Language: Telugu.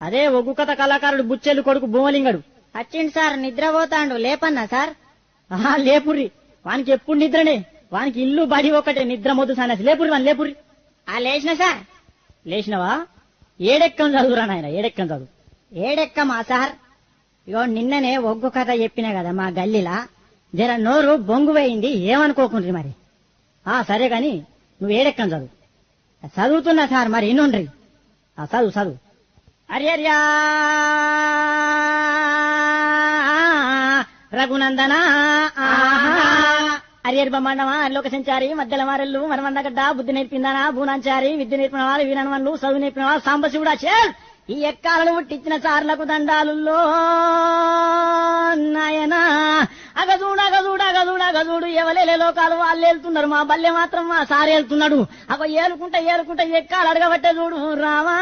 అదే ఒగ్గు కథ కళాకారుడు బుచ్చెలు కొడుకు భూమలింగడు. వచ్చిండు సార్, నిద్రపోతాండు. లేపన్నా సార్? ఆహా లేపుర్రి, వానికి ఎప్పుడు నిద్రనే. వానికి ఇల్లు బడి ఒకటే, నిద్ర మొద్దు సన్నసి. లేపుర్రి వాని లేపుర్రి. లేచిన సార్. లేచినవా? ఏడెక్కం చదువురా నాయన, ఏడెక్కం చదువు. ఏడెక్కమా సార్? ఇగో నిన్ననే ఒగ్గు కథ చెప్పినా కదా మా గల్లీలా, జర నోరు బొంగు పోయింది, ఏమనుకోకుండ్రి మరి. సరే గాని నువ్వు ఏడెక్కం చదువు. చదువుతున్నా సార్, మరి ఇన్నుండ్రి. చదువు చదువు. హరియర్యా రఘునందన హరియర్ బ్రహ్మాండమా లోక సంచారి మధ్యల మారెల్లు మనమందగడ్డ బుద్ధి నేర్పిందానా భూనాంచారి విద్య నేర్పిన వాళ్ళు వీరనవన్లు చదువు నేర్పిన వాళ్ళు సాంబశివుడా చేల్. ఈ ఎక్కాలను పుట్టించిన సార్లకు దండాలుల్లో నాయనా. అగజూడు ఎవలేలే లోకాలు వాళ్ళు వెళ్తున్నారు, మా బల్లె మాత్రం మా సార్ వెళ్తున్నాడు. ఏలుకుంటా ఎక్కాలు అడగబట్టే చూడు రామా.